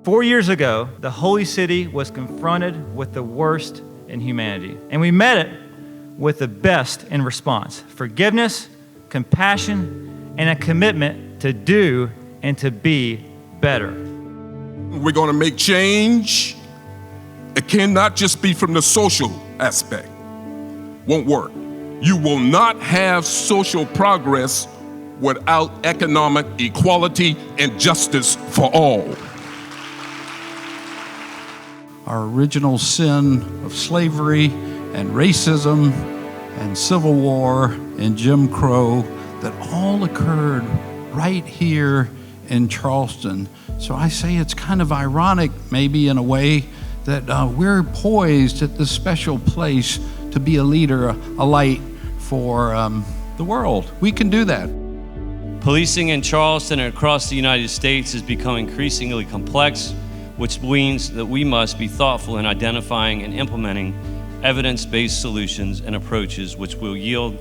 4 years ago, the Holy City was confronted with the worst in humanity, and we met it with the best in response: forgiveness, compassion, and a commitment to do and to be better. We're going to make change. It cannot just be from the social aspect. Won't work. You will not have social progress without economic equality and justice for all. Our original sin of slavery and racism and Civil War and Jim Crow that all occurred right here in Charleston. So I say it's kind of ironic, maybe in a way, that we're poised at this special place to be a leader, a light for the world. We can do that. Policing in Charleston and across the United States has become increasingly complex, which means that we must be thoughtful in identifying and implementing evidence-based solutions and approaches which will yield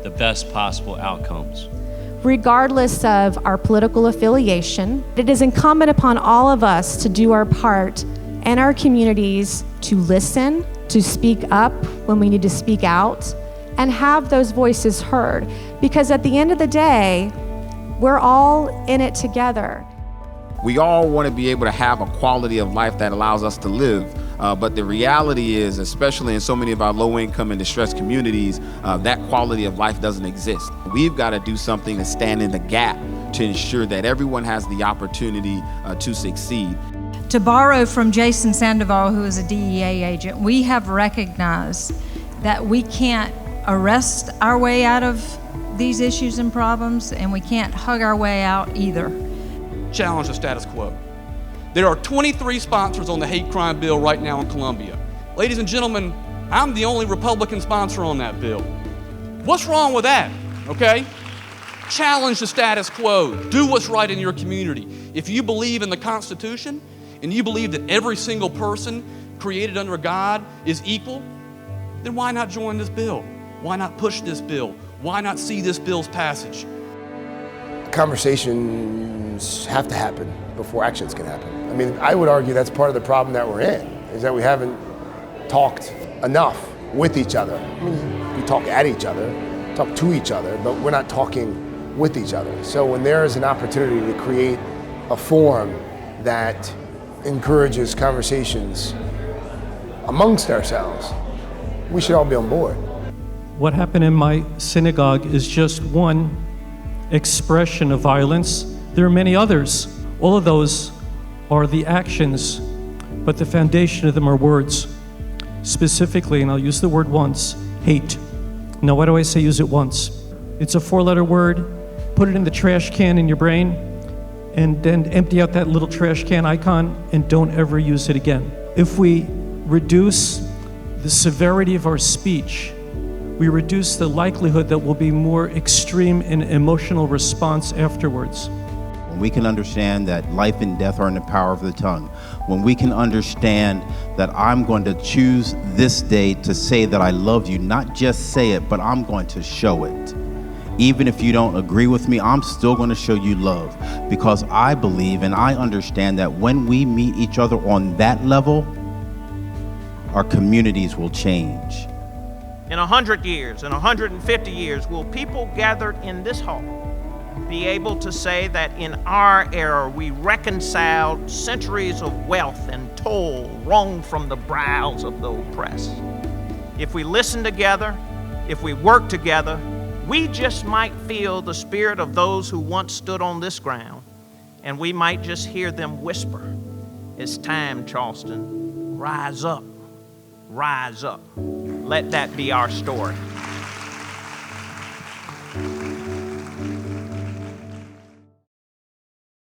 the best possible outcomes. Regardless of our political affiliation, it is incumbent upon all of us to do our part in our communities to listen, to speak up when we need to speak out, and have those voices heard. Because at the end of the day, we're all in it together. We all want to be able to have a quality of life that allows us to live. But the reality is, especially in so many of our low-income and distressed communities, that quality of life doesn't exist. We've got to do something to stand in the gap to ensure that everyone has the opportunity to succeed. To borrow from Jason Sandoval, who is a DEA agent, we have recognized that we can't arrest our way out of these issues and problems, and we can't hug our way out either. Challenge the status quo. There are 23 sponsors on the hate crime bill right now in Columbia. Ladies and gentlemen, I'm the only Republican sponsor on that bill. What's wrong with that, okay? Challenge the status quo. Do what's right in your community. If you believe in the Constitution and you believe that every single person created under God is equal, then why not join this bill? Why not push this bill? Why not see this bill's passage? Conversations have to happen before actions can happen. I mean, I would argue that's part of the problem that we're in, is that we haven't talked enough with each other. I mean, we talk at each other, talk to each other, but we're not talking with each other. So when there is an opportunity to create a forum that encourages conversations amongst ourselves, we should all be on board. What happened in my synagogue is just one expression of violence. There are many others. All of those are the actions, but the foundation of them are words. Specifically, and I'll use the word once, hate. Now, why do I say use it once? It's a 4-letter word. Put it in the trash can in your brain, and then empty out that little trash can icon, and don't ever use it again. If we reduce the severity of our speech, we reduce the likelihood that we'll be more extreme in emotional response afterwards. When we can understand that life and death are in the power of the tongue, when we can understand that I'm going to choose this day to say that I love you, not just say it, but I'm going to show it. Even if you don't agree with me, I'm still going to show you love, because I believe and I understand that when we meet each other on that level, our communities will change. In 100 years, in 150 years, will people gathered in this hall be able to say that in our era we reconciled centuries of wealth and toil wrung from the brows of the oppressed? If we listen together, if we work together, we just might feel the spirit of those who once stood on this ground, and we might just hear them whisper, "It's time, Charleston. Rise up. Rise up." Let that be our story.